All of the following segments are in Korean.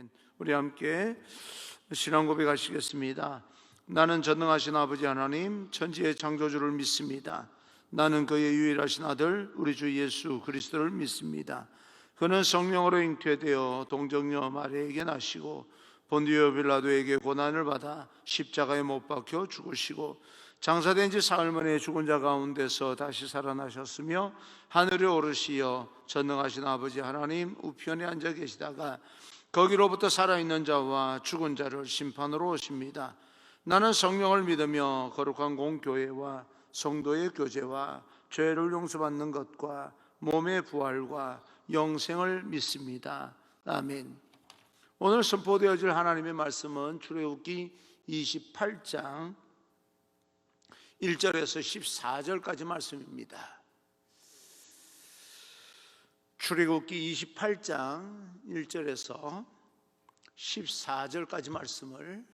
아멘. 우리 함께 신앙 고백하시겠습니다. 나는 전능하신 아버지 하나님 천지의 창조주를 믿습니다. 나는 그의 유일하신 아들 우리 주 예수 그리스도를 믿습니다. 그는 성령으로 잉태되어 동정녀 마리아에게 나시고 본디오 빌라도에게 고난을 받아 십자가에 못 박혀 죽으시고 장사된 지 사흘 만에 죽은 자 가운데서 다시 살아나셨으며 하늘에 오르시어 전능하신 아버지 하나님 우편에 앉아 계시다가 거기로부터 살아있는 자와 죽은 자를 심판으로 오십니다. 나는 성령을 믿으며 거룩한 공교회와 성도의 교제와 죄를 용서받는 것과 몸의 부활과 영생을 믿습니다. 아멘. 오늘 선포되어질 하나님의 말씀은 출애굽기 28장 1절에서 14절까지 말씀입니다. 출애굽기 28장 1절에서 14절까지 말씀을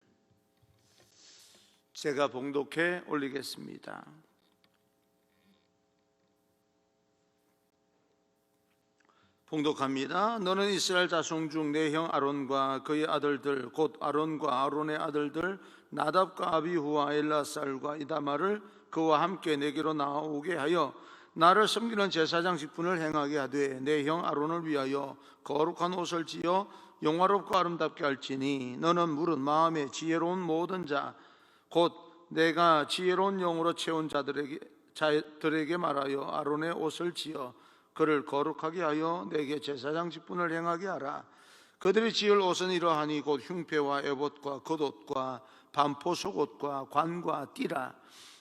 제가 봉독해 올리겠습니다. 봉독합니다. 너는 이스라엘 자손 중 내 형 아론과 그의 아들들 곧 아론과 아론의 아들들 나답과 아비후와 엘라살과 이다말을 그와 함께 내게로 나오게 하여 나를 섬기는 제사장 직분을 행하게 하되 내 형 아론을 위하여 거룩한 옷을 지어 영화롭고 아름답게 할지니 너는 물은 마음에 지혜로운 모든 자 곧 내가 지혜로운 영으로 채운 자들에게 말하여 아론의 옷을 지어 그를 거룩하게 하여 내게 제사장 직분을 행하게 하라. 그들이 지을 옷은 이러하니 곧 흉패와 에봇과 겉옷과 반포 속옷과 관과 띠라.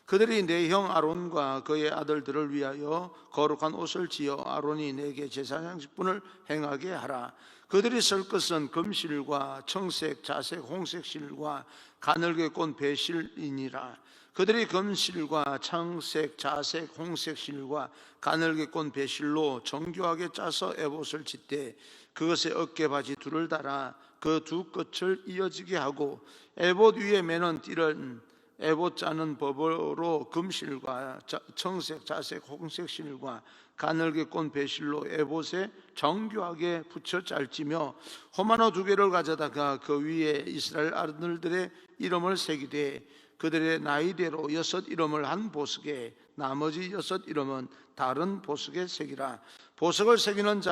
그들이 내 형 아론과 그의 아들들을 위하여 거룩한 옷을 지어 아론이 내게 제사장 직분을 행하게 하라. 그들이 쓸 것은 금실과 청색, 자색, 홍색 실과 가늘게 꼰 배실이니라. 그들이 금실과 청색, 자색, 홍색 실과 가늘게 꼰 배실로 정교하게 짜서 에봇을 짓되 그것에 어깨바지 둘을 달아 그 두 끝을 이어지게 하고 에봇 위에 매는 띠는 에봇 짜는 법으로 금실과 청색, 자색, 홍색 실과 가늘게 꼰 배실로 에봇에 정교하게 붙여 짤지며 호마노 2개를 가져다가 그 위에 이스라엘 아들들의 이름을 새기되 그들의 나이대로 6 이름을 한 보석에 나머지 6 이름은 다른 보석에 새기라. 보석을 새기는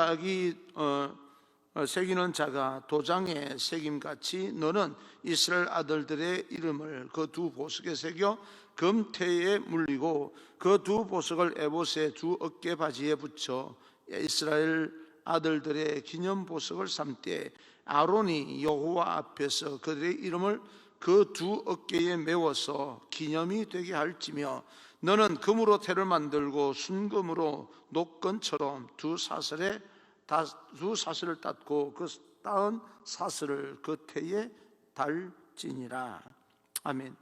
자가 도장에 새김같이 너는 이스라엘 아들들의 이름을 그 두 보석에 새겨 금태에 물리고 그 두 보석을 에봇의 두 어깨 바지에 붙여 이스라엘 아들들의 기념 보석을 삼되 아론이 여호와 앞에서 그들의 이름을 그 두 어깨에 메워서 기념이 되게 할지며 너는 금으로 태를 만들고 순금으로 녹건처럼 두 사슬을 땄고 그 따은 사슬을 그 태에 달지니라. 아멘.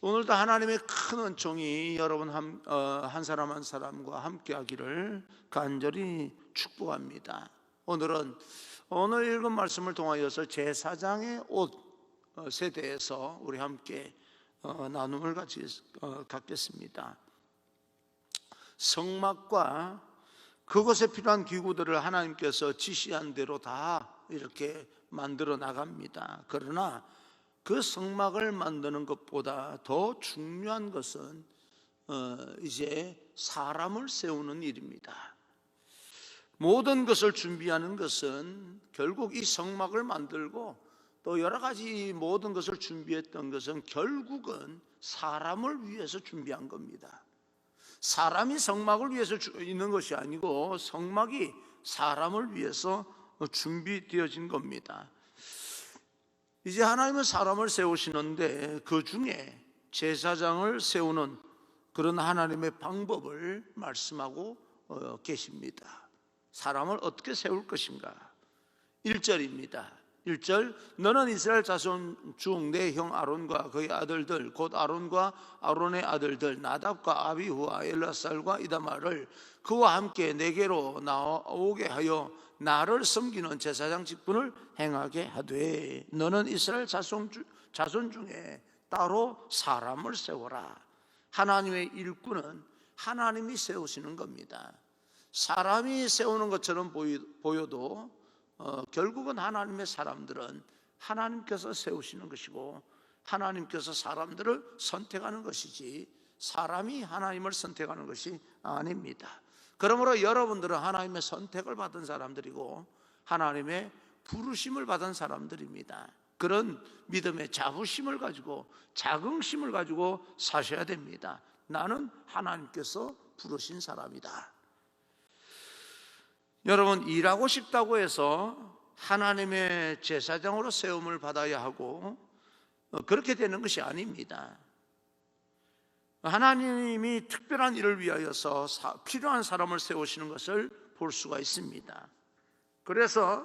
오늘도 하나님의 큰 은총이 여러분 한 사람 한 사람과 함께 하기를 간절히 축복합니다. 오늘 읽은 말씀을 통하여서 제사장의 옷에 대해서 우리 함께 나눔을 갖겠습니다. 성막과 그것에 필요한 기구들을 하나님께서 지시한 대로 다 이렇게 만들어 나갑니다. 그러나 그 성막을 만드는 것보다 더 중요한 것은 이제 사람을 세우는 일입니다. 모든 것을 준비하는 것은 결국 이 성막을 만들고 또 여러 가지 모든 것을 준비했던 것은 결국은 사람을 위해서 준비한 겁니다. 사람이 성막을 위해서 있는 것이 아니고 성막이 사람을 위해서 준비되어진 겁니다. 이제 하나님은 사람을 세우시는데 그 중에 제사장을 세우는 그런 하나님의 방법을 말씀하고 계십니다. 사람을 어떻게 세울 것인가? 1절입니다. 1절 너는 이스라엘 자손 중 내 형 아론과 그의 아들들 곧 아론과 아론의 아들들 나답과 아비후와 엘라살과 이다말을 그와 함께 내게로 나오게 하여 나를 섬기는 제사장 직분을 행하게 하되 너는 이스라엘 자손 중에 따로 사람을 세워라. 하나님의 일꾼은 하나님이 세우시는 겁니다. 사람이 세우는 것처럼 보여도 결국은 하나님의 사람들은 하나님께서 세우시는 것이고 하나님께서 사람들을 선택하는 것이지 사람이 하나님을 선택하는 것이 아닙니다. 그러므로 여러분들은 하나님의 선택을 받은 사람들이고 하나님의 부르심을 받은 사람들입니다. 그런 믿음의 자부심을 가지고 자긍심을 가지고 사셔야 됩니다. 나는 하나님께서 부르신 사람이다. 여러분, 일하고 싶다고 해서 하나님의 제사장으로 세움을 받아야 하고 그렇게 되는 것이 아닙니다. 하나님이 특별한 일을 위하여서 필요한 사람을 세우시는 것을 볼 수가 있습니다. 그래서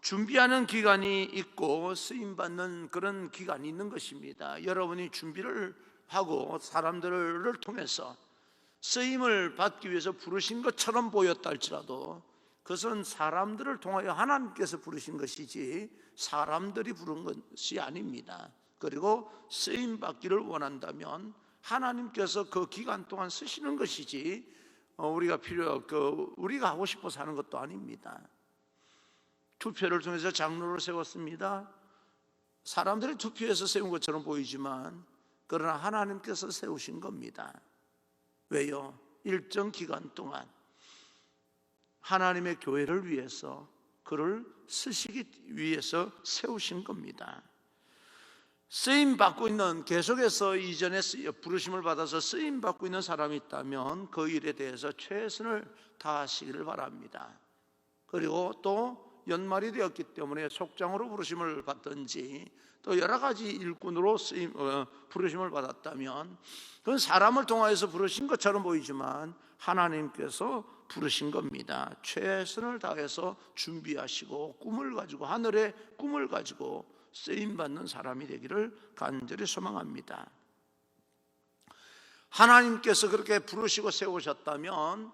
준비하는 기간이 있고 쓰임받는 그런 기간이 있는 것입니다. 여러분이 준비를 하고 사람들을 통해서 쓰임을 받기 위해서 부르신 것처럼 보였다 할지라도 그것은 사람들을 통하여 하나님께서 부르신 것이지 사람들이 부른 것이 아닙니다. 그리고 쓰임 받기를 원한다면 하나님께서 그 기간 동안 쓰시는 것이지 우리가 하고 싶어서 하는 것도 아닙니다. 투표를 통해서 장로를 세웠습니다. 사람들이 투표해서 세운 것처럼 보이지만 그러나 하나님께서 세우신 겁니다. 왜요? 일정 기간 동안 하나님의 교회를 위해서 그를 쓰시기 위해서 세우신 겁니다. 쓰임 받고 있는, 계속해서 이전에 부르심을 받아서 쓰임 받고 있는 사람이 있다면 그 일에 대해서 최선을 다하시기를 바랍니다. 그리고 또 연말이 되었기 때문에 속장으로 부르심을 받든지 또 여러 가지 일꾼으로 부르심을 받았다면 그건 사람을 통하여서 부르신 것처럼 보이지만 하나님께서 부르신 겁니다. 최선을 다해서 준비하시고 꿈을 가지고, 하늘의 꿈을 가지고 쓰임받는 사람이 되기를 간절히 소망합니다. 하나님께서 그렇게 부르시고 세우셨다면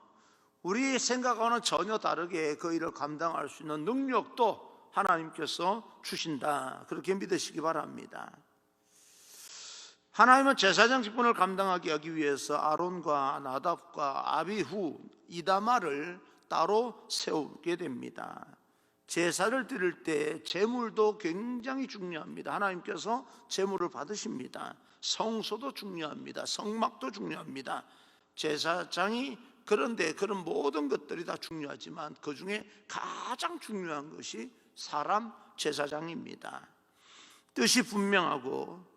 우리 생각과는 전혀 다르게 그 일을 감당할 수 있는 능력도 하나님께서 주신다, 그렇게 믿으시기 바랍니다. 하나님은 제사장 직분을 감당하게 하기 위해서 아론과 나답과 아비후, 이다말을 따로 세우게 됩니다. 제사를 드릴 때 제물도 굉장히 중요합니다. 하나님께서 제물을 받으십니다. 성소도 중요합니다. 성막도 중요합니다. 제사장이 그런데 그런 모든 것들이 다 중요하지만 그 중에 가장 중요한 것이 사람 제사장입니다. 뜻이 분명하고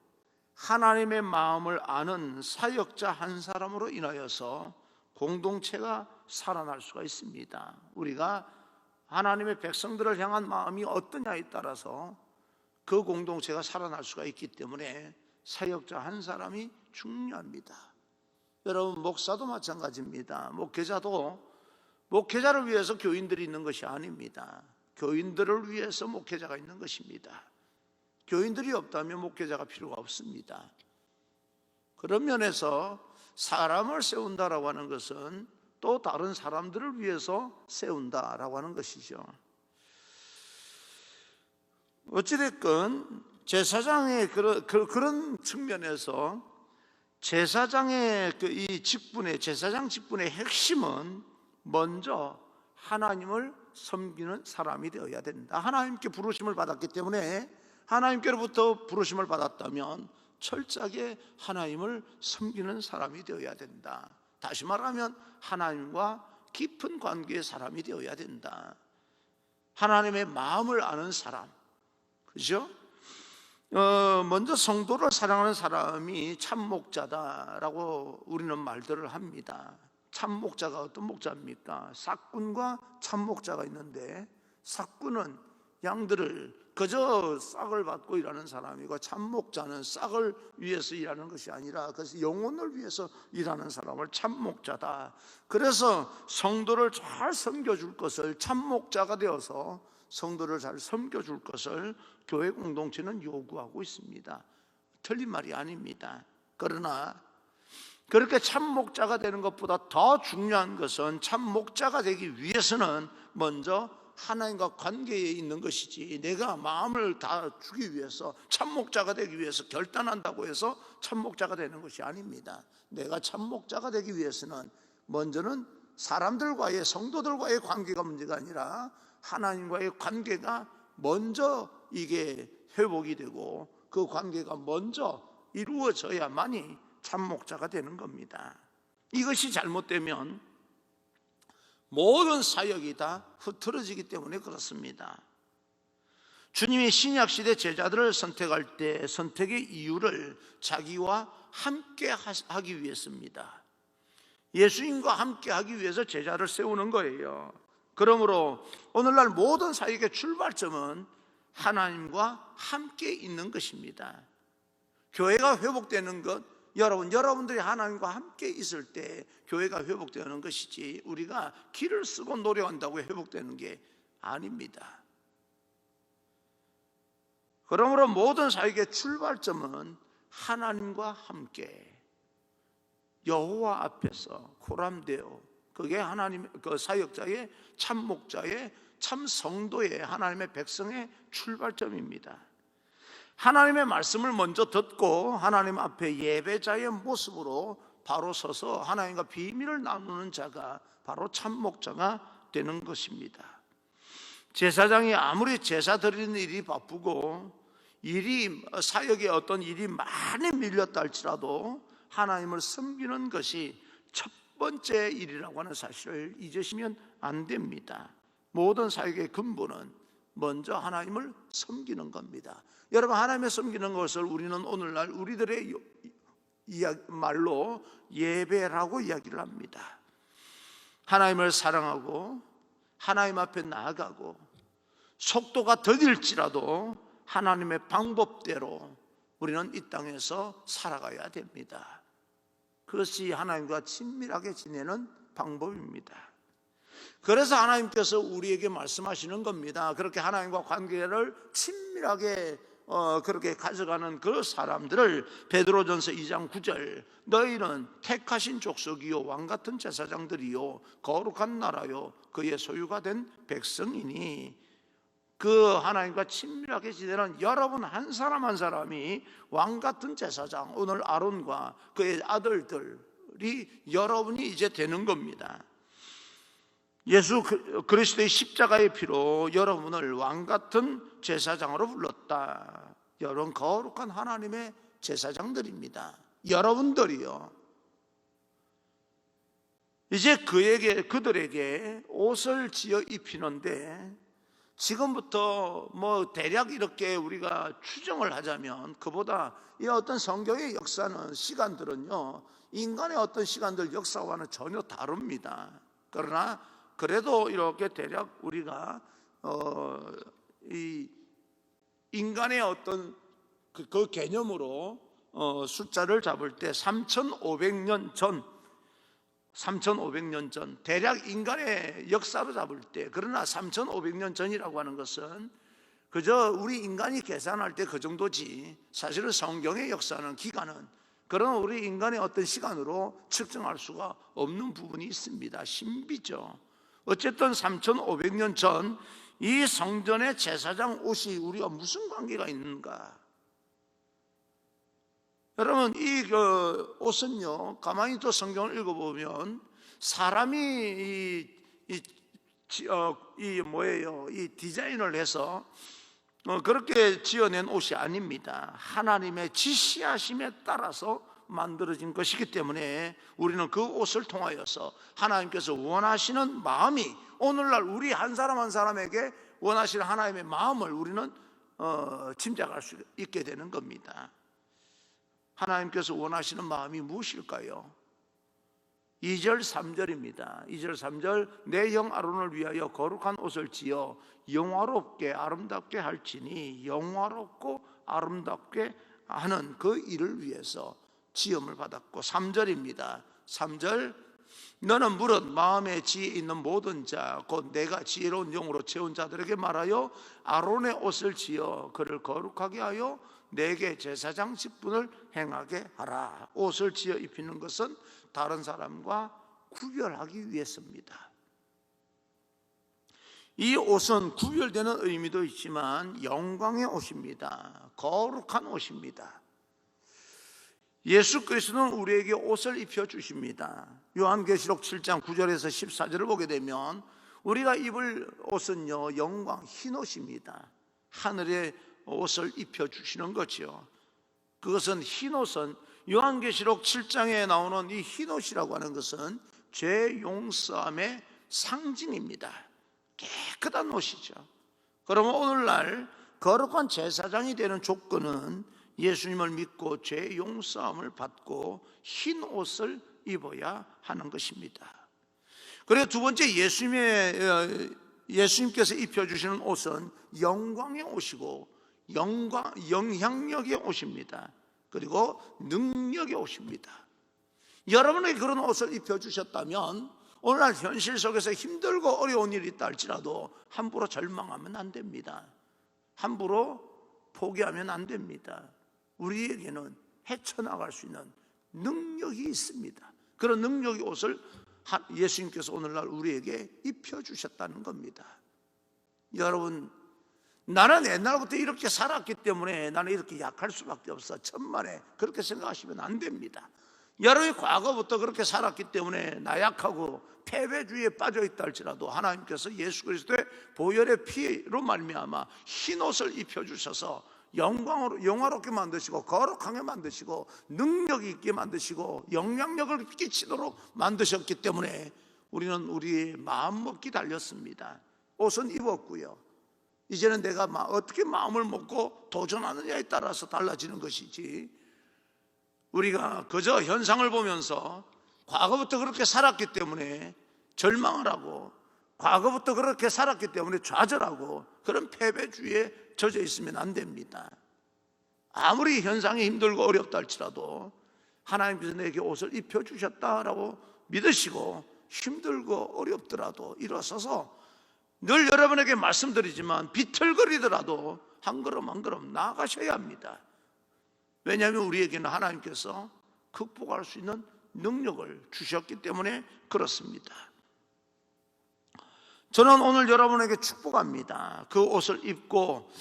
하나님의 마음을 아는 사역자 한 사람으로 인하여서 공동체가 살아날 수가 있습니다. 우리가 하나님의 백성들을 향한 마음이 어떠냐에 따라서 그 공동체가 살아날 수가 있기 때문에 사역자 한 사람이 중요합니다. 여러분, 목사도 마찬가지입니다. 목회자를 위해서 교인들이 있는 것이 아닙니다. 교인들을 위해서 목회자가 있는 것입니다. 교인들이 없다면 목회자가 필요가 없습니다. 그런 면에서 사람을 세운다라고 하는 것은 또 다른 사람들을 위해서 세운다라고 하는 것이죠. 어찌됐건 제사장의 그런 측면에서 제사장의 이 직분의, 제사장 직분의 핵심은 먼저 하나님을 섬기는 사람이 되어야 된다. 하나님께 부르심을 받았기 때문에, 하나님께로부터 부르심을 받았다면 철저하게 하나님을 섬기는 사람이 되어야 된다. 다시 말하면 하나님과 깊은 관계의 사람이 되어야 된다. 하나님의 마음을 아는 사람, 그죠? 먼저 성도를 사랑하는 사람이 참목자다라고 우리는 말들을 합니다. 참목자가 어떤 목자입니까? 삭군과 참목자가 있는데, 삭군은 양들을 그저 싹을 받고 일하는 사람이고, 참목자는 싹을 위해서 일하는 것이 아니라 그래서 영혼을 위해서 일하는 사람을 참목자다. 그래서 성도를 잘 섬겨줄 것을, 참목자가 되어서 성도를 잘 섬겨줄 것을 교회 공동체는 요구하고 있습니다. 틀린 말이 아닙니다. 그러나 그렇게 참목자가 되는 것보다 더 중요한 것은, 참목자가 되기 위해서는 먼저 하나님과 관계에 있는 것이지, 내가 마음을 다 주기 위해서, 참목자가 되기 위해서 결단한다고 해서 참목자가 되는 것이 아닙니다. 내가 참목자가 되기 위해서는 먼저는 사람들과의, 성도들과의 관계가 문제가 아니라 하나님과의 관계가 먼저 이게 회복이 되고 그 관계가 먼저 이루어져야만이 참 목자가 되는 겁니다. 이것이 잘못되면 모든 사역이 다 흐트러지기 때문에 그렇습니다. 주님이 신약시대 제자들을 선택할 때 선택의 이유를 자기와 함께 하기 위해서입니다. 예수님과 함께 하기 위해서 제자를 세우는 거예요. 그러므로 오늘날 모든 사역의 출발점은 하나님과 함께 있는 것입니다. 교회가 회복되는 것, 여러분들이 하나님과 함께 있을 때 교회가 회복되는 것이지 우리가 길을 쓰고 노력한다고 회복되는 게 아닙니다. 그러므로 모든 사역의 출발점은 하나님과 함께 여호와 앞에서 코람데오, 그게 하나님 그 사역자의 참 목자의 참 성도의 하나님의 백성의 출발점입니다. 하나님의 말씀을 먼저 듣고 하나님 앞에 예배자의 모습으로 바로 서서 하나님과 비밀을 나누는 자가 바로 참 목자가 되는 것입니다. 제사장이 아무리 제사 드리는 일이 바쁘고 사역에 어떤 일이 많이 밀렸다 할지라도 하나님을 섬기는 것이 첫 번째 일이라고 하는 사실을 잊으시면 안 됩니다. 모든 사역의 근본은 먼저 하나님을 섬기는 겁니다. 여러분, 하나님을 섬기는 것을 우리는 오늘날 우리들의 말로 예배라고 이야기를 합니다. 하나님을 사랑하고 하나님 앞에 나아가고 속도가 더딜지라도 하나님의 방법대로 우리는 이 땅에서 살아가야 됩니다. 그것이 하나님과 친밀하게 지내는 방법입니다. 그래서 하나님께서 우리에게 말씀하시는 겁니다. 그렇게 하나님과 관계를 친밀하게 그렇게 가져가는 그 사람들을 베드로전서 2장 9절 너희는 택하신 족속이요 왕같은 제사장들이요 거룩한 나라요 그의 소유가 된 백성이니, 그 하나님과 친밀하게 지내는 여러분 한 사람 한 사람이 왕같은 제사장, 오늘 아론과 그의 아들들이 여러분이 이제 되는 겁니다. 예수 그리스도의 십자가의 피로 여러분을 왕같은 제사장으로 불렀다. 여러분 거룩한 하나님의 제사장들입니다. 여러분들이요. 이제 그들에게 옷을 지어 입히는데, 지금부터 대략 이렇게 우리가 추정을 하자면 그보다 이 어떤 성경의 역사는 시간들은요 인간의 어떤 시간들 역사와는 전혀 다릅니다. 그러나 그래도 이렇게 대략 우리가 이 인간의 어떤 그 개념으로 숫자를 잡을 때 3,500년 전 대략 인간의 역사로 잡을 때, 그러나 3,500년 전이라고 하는 것은 그저 우리 인간이 계산할 때 그 정도지 사실은 성경의 역사는 기간은 그런 우리 인간의 어떤 시간으로 측정할 수가 없는 부분이 있습니다. 신비죠. 어쨌든 3,500년 전 이 성전의 제사장 옷이 우리가 무슨 관계가 있는가? 여러분, 이 옷은요 가만히 또 성경을 읽어보면 사람이 이 디자인을 해서 그렇게 지어낸 옷이 아닙니다. 하나님의 지시하심에 따라서 만들어진 것이기 때문에 우리는 그 옷을 통하여서 하나님께서 원하시는 마음이, 오늘날 우리 한 사람 한 사람에게 원하시는 하나님의 마음을 우리는 짐작할 수 있게 되는 겁니다. 하나님께서 원하시는 마음이 무엇일까요? 2절 3절입니다. 2절 3절 내 형 아론을 위하여 거룩한 옷을 지어 영화롭게 아름답게 할지니, 영화롭고 아름답게 하는 그 일을 위해서 지음을 받았고, 3절입니다. 3절 너는 무릇 마음에 지혜 있는 모든 자 곧 내가 지혜로운 영으로 채운 자들에게 말하여 아론의 옷을 지어 그를 거룩하게 하여 내게 제사장 직분을 행하게 하라. 옷을 지어 입히는 것은 다른 사람과 구별하기 위해서입니다. 이 옷은 구별되는 의미도 있지만 영광의 옷입니다. 거룩한 옷입니다. 예수 그리스도는 우리에게 옷을 입혀주십니다. 요한계시록 7장 9절에서 14절을 보게 되면 우리가 입을 옷은요, 영광, 흰 옷입니다. 하늘의 옷을 입혀주시는 거죠. 그것은 흰 옷은 요한계시록 7장에 나오는 이 흰 옷이라고 하는 것은 죄 용서함의 상징입니다. 깨끗한 옷이죠. 그러면 오늘날 거룩한 제사장이 되는 조건은 예수님을 믿고 죄 용서함을 받고 흰 옷을 입어야 하는 것입니다. 그리고 두 번째, 예수님께서 입혀주시는 옷은 영광의 옷이고 영향력의 옷입니다. 그리고 능력의 옷입니다. 여러분에게 그런 옷을 입혀주셨다면 오늘날 현실 속에서 힘들고 어려운 일이 있다 할지라도 함부로 절망하면 안 됩니다. 함부로 포기하면 안 됩니다. 우리에게는 헤쳐나갈 수 있는 능력이 있습니다. 그런 능력의 옷을 예수님께서 오늘날 우리에게 입혀주셨다는 겁니다. 여러분, 나는 옛날부터 이렇게 살았기 때문에 나는 이렇게 약할 수밖에 없어, 천만에 그렇게 생각하시면 안 됩니다. 여러분이 과거부터 그렇게 살았기 때문에 나약하고 패배주의에 빠져있다 할지라도 하나님께서 예수 그리스도의 보혈의 피로 말미암아 흰 옷을 입혀주셔서 영화롭게 만드시고 거룩하게 만드시고 능력 있게 만드시고 영향력을 끼치도록 만드셨기 때문에 우리는 우리의 마음먹기 달렸습니다. 옷은 입었고요. 이제는 내가 어떻게 마음을 먹고 도전하느냐에 따라서 달라지는 것이지, 우리가 그저 현상을 보면서 과거부터 그렇게 살았기 때문에 절망을 하고 과거부터 그렇게 살았기 때문에 좌절하고 그런 패배주의에 젖어 있으면 안 됩니다. 아무리 현상이 힘들고 어렵다 할지라도 하나님께서 내게 옷을 입혀주셨다라고 믿으시고 힘들고 어렵더라도 일어서서, 늘 여러분에게 말씀드리지만 비틀거리더라도 한 걸음 한 걸음 나아가셔야 합니다. 왜냐하면 우리에게는 하나님께서 극복할 수 있는 능력을 주셨기 때문에 그렇습니다. 저는 오늘 여러분에게 축복합니다. 그 옷을 입고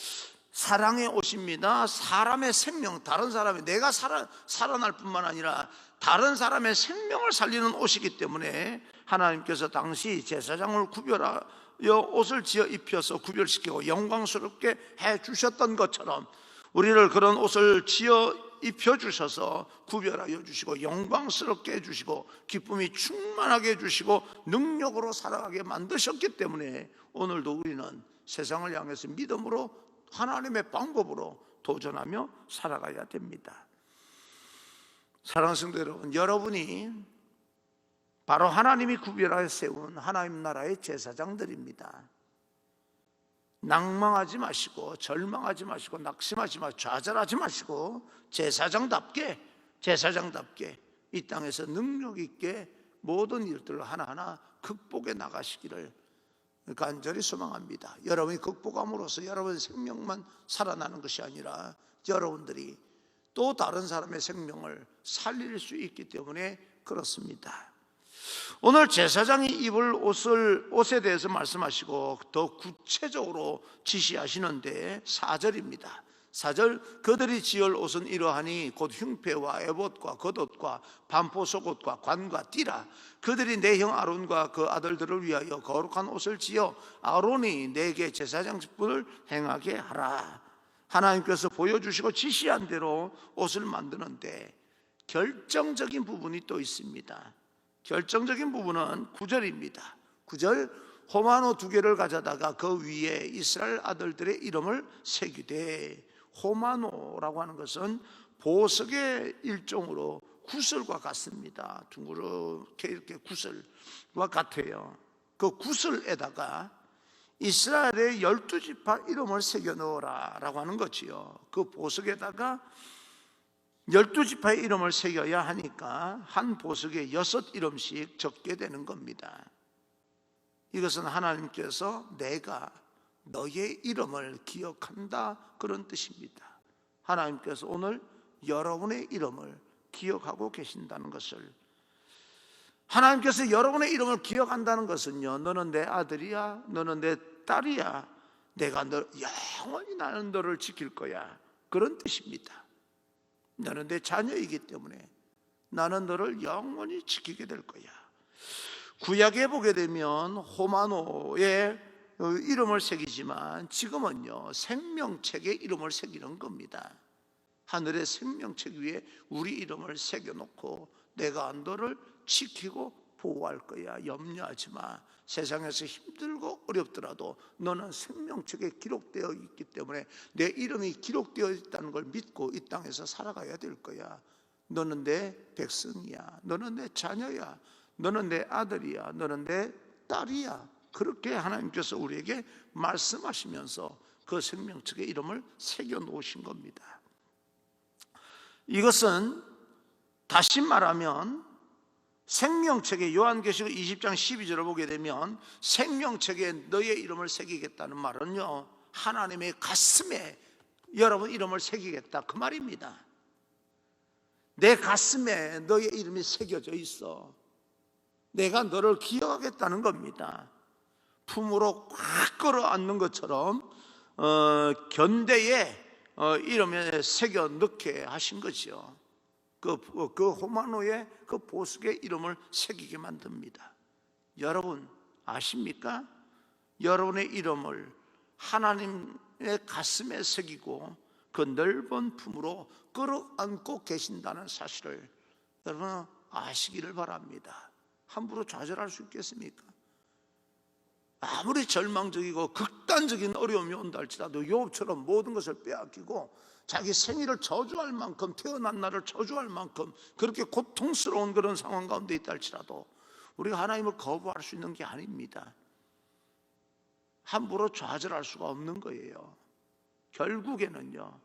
사랑의 옷입니다. 사람의 생명, 다른 사람의, 내가 살아날 뿐만 아니라 다른 사람의 생명을 살리는 옷이기 때문에 하나님께서 당시 제사장을 구별하여 옷을 지어 입혀서 구별시키고 영광스럽게 해주셨던 것처럼 우리를 그런 옷을 지어 입혀주셔서 구별하여 주시고 영광스럽게 해주시고 기쁨이 충만하게 해주시고 능력으로 살아가게 만드셨기 때문에 오늘도 우리는 세상을 향해서 믿음으로 하나님의 방법으로 도전하며 살아가야 됩니다. 사랑하는 성도 여러분, 여러분이 바로 하나님이 구별하여 세운 하나님 나라의 제사장들입니다. 낭망하지 마시고 절망하지 마시고 낙심하지 마시고 좌절하지 마시고 제사장답게 이 땅에서 능력 있게 모든 일들을 하나하나 극복해 나가시기를 간절히 소망합니다. 여러분이 극복함으로써 여러분의 생명만 살아나는 것이 아니라 여러분들이 또 다른 사람의 생명을 살릴 수 있기 때문에 그렇습니다. 오늘 제사장이 입을 옷에 대해서 말씀하시고 더 구체적으로 지시하시는데 4절입니다. 4절, 그들이 지을 옷은 이러하니 곧 흉패와 에봇과 겉옷과 반포 속옷과 관과 띠라. 그들이 내 형 아론과 그 아들들을 위하여 거룩한 옷을 지어 아론이 내게 제사장 직분을 행하게 하라. 하나님께서 보여주시고 지시한 대로 옷을 만드는데 결정적인 부분이 또 있습니다. 결정적인 부분은 9절입니다. 9절, 호마노 2개를 가져다가 그 위에 이스라엘 아들들의 이름을 새기되. 호마노라고 하는 것은 보석의 일종으로 구슬과 같습니다. 둥그렇게 이렇게 구슬과 같아요. 그 구슬에다가 이스라엘의 12지파 이름을 새겨 넣어라 라고 하는 거지요. 그 보석에다가 12지파의 이름을 새겨야 하니까 한 보석에 6 이름씩 적게 되는 겁니다. 이것은 하나님께서 내가 너의 이름을 기억한다, 그런 뜻입니다. 하나님께서 오늘 여러분의 이름을 기억하고 계신다는 것을, 하나님께서 여러분의 이름을 기억한다는 것은요, 너는 내 아들이야, 너는 내 딸이야, 내가 영원히 나는 너를 지킬 거야, 그런 뜻입니다. 너는 내 자녀이기 때문에 나는 너를 영원히 지키게 될 거야. 구약에 보게 되면 호마노의 이름을 새기지만 지금은요 생명책에 이름을 새기는 겁니다. 하늘의 생명책 위에 우리 이름을 새겨놓고 내가 너를 지키고 보호할 거야. 염려하지 마. 세상에서 힘들고 어렵더라도 너는 생명책에 기록되어 있기 때문에 내 이름이 기록되어 있다는 걸 믿고 이 땅에서 살아가야 될 거야. 너는 내 백성이야. 너는 내 자녀야. 너는 내 아들이야. 너는 내 딸이야. 그렇게 하나님께서 우리에게 말씀하시면서 그 생명책에 이름을 새겨 놓으신 겁니다. 이것은 다시 말하면 생명책에 요한계시록 20장 12절을 보게 되면 생명책에 너의 이름을 새기겠다는 말은요 하나님의 가슴에 여러분 이름을 새기겠다 그 말입니다. 내 가슴에 너의 이름이 새겨져 있어. 내가 너를 기억하겠다는 겁니다. 품으로 꽉 끌어안는 것처럼 견대에 이름에 새겨 넣게 하신 거죠. 그 호마노의 그 보석의 이름을 새기게 만듭니다. 여러분 아십니까? 여러분의 이름을 하나님의 가슴에 새기고 그 넓은 품으로 끌어안고 계신다는 사실을 여러분 아시기를 바랍니다. 함부로 좌절할 수 있겠습니까? 아무리 절망적이고 극단적인 어려움이 온다 할지라도 욥처럼 모든 것을 빼앗기고 자기 생일을 저주할 만큼 태어난 날을 저주할 만큼 그렇게 고통스러운 그런 상황 가운데 있다 할지라도 우리가 하나님을 거부할 수 있는 게 아닙니다. 함부로 좌절할 수가 없는 거예요. 결국에는요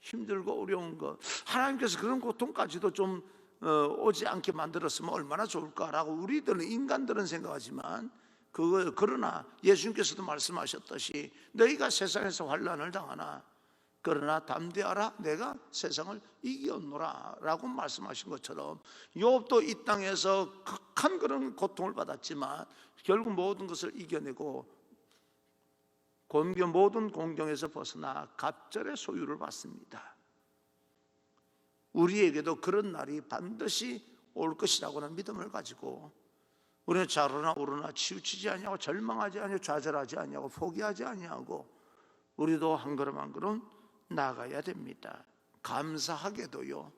힘들고 어려운 것 하나님께서 그런 고통까지도 좀 오지 않게 만들었으면 얼마나 좋을까라고 우리들은 인간들은 생각하지만 그러나 예수님께서도 말씀하셨듯이 너희가 세상에서 환난을 당하나 그러나 담대하라 내가 세상을 이겼노라 라고 말씀하신 것처럼 욥도 이 땅에서 극한 그런 고통을 받았지만 결국 모든 것을 이겨내고 모든 공경에서 벗어나 갑절의 소유를 받습니다. 우리에게도 그런 날이 반드시 올 것이라고는 믿음을 가지고 우리는 좌로나 우로나 치우치지 아니하고 절망하지 아니하고 좌절하지 아니하고 포기하지 아니하고 우리도 한 걸음 한 걸음 나가야 됩니다. 감사하게도요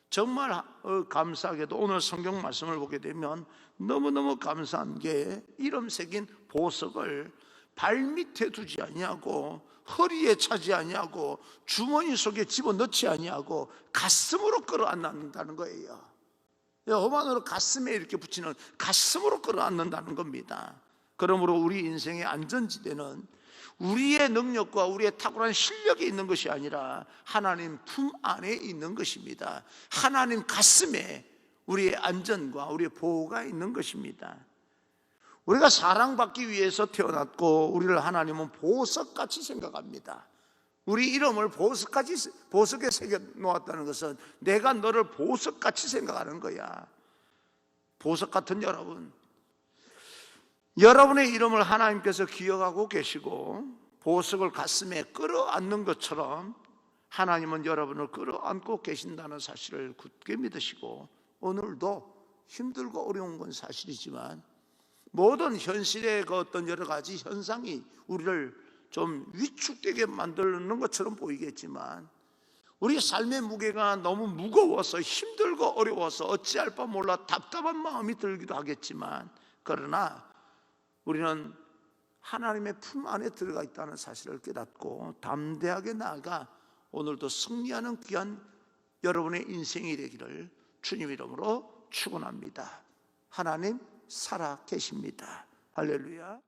정말 감사하게도 오늘 성경 말씀을 보게 되면 너무너무 감사한 게 이름 새긴 보석을 발밑에 두지 아니하고 허리에 차지 아니하고 주머니 속에 집어넣지 아니하고 가슴으로 끌어안는다는 거예요. 호만으로 가슴에 이렇게 붙이는 가슴으로 끌어안는다는 겁니다. 그러므로 우리 인생의 안전지대는 우리의 능력과 우리의 탁월한 실력이 있는 것이 아니라 하나님 품 안에 있는 것입니다. 하나님 가슴에 우리의 안전과 우리의 보호가 있는 것입니다. 우리가 사랑받기 위해서 태어났고 우리를 하나님은 보석같이 생각합니다. 우리 이름을 보석에 새겨 놓았다는 것은 내가 너를 보석같이 생각하는 거야. 보석 같은 여러분의 이름을 하나님께서 기억하고 계시고 보석을 가슴에 끌어안는 것처럼 하나님은 여러분을 끌어안고 계신다는 사실을 굳게 믿으시고 오늘도 힘들고 어려운 건 사실이지만 모든 현실의 그 어떤 여러 가지 현상이 우리를 좀 위축되게 만드는 것처럼 보이겠지만 우리 삶의 무게가 너무 무거워서 힘들고 어려워서 어찌할 바 몰라 답답한 마음이 들기도 하겠지만 그러나 우리는 하나님의 품 안에 들어가 있다는 사실을 깨닫고 담대하게 나아가 오늘도 승리하는 귀한 여러분의 인생이 되기를 주님 이름으로 축원합니다. 하나님 살아 계십니다. 할렐루야.